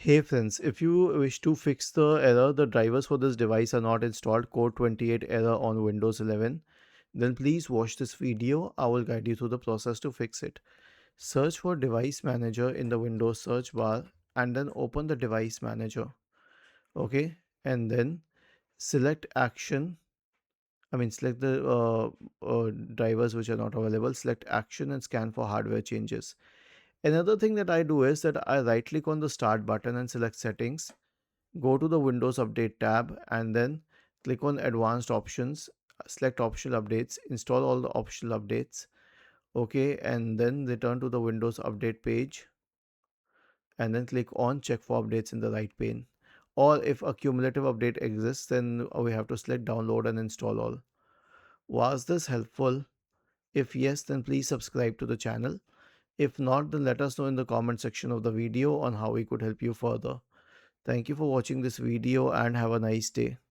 Hey friends, if you wish to fix the error, the drivers for this device are not installed, code 28 error on Windows 11, then please watch this video. I will guide you through the process to fix it. Search for device manager in the Windows search bar and then open the device manager. Okay, and then select action. Select the drivers which are not available. Select action and scan for hardware changes. Another thing that I do is that I right click on the start button and select settings. Go to the Windows Update tab and then click on Advanced Options, select Optional Updates, install all the optional updates. Okay, and then return to the Windows Update page and then click on Check for Updates in the right pane. Or if a cumulative update exists, then we have to select Download and Install All. Was this helpful? If yes, then please subscribe to the channel. If not, then let us know in the comment section of the video on how we could help you further. Thank you for watching this video and have a nice day.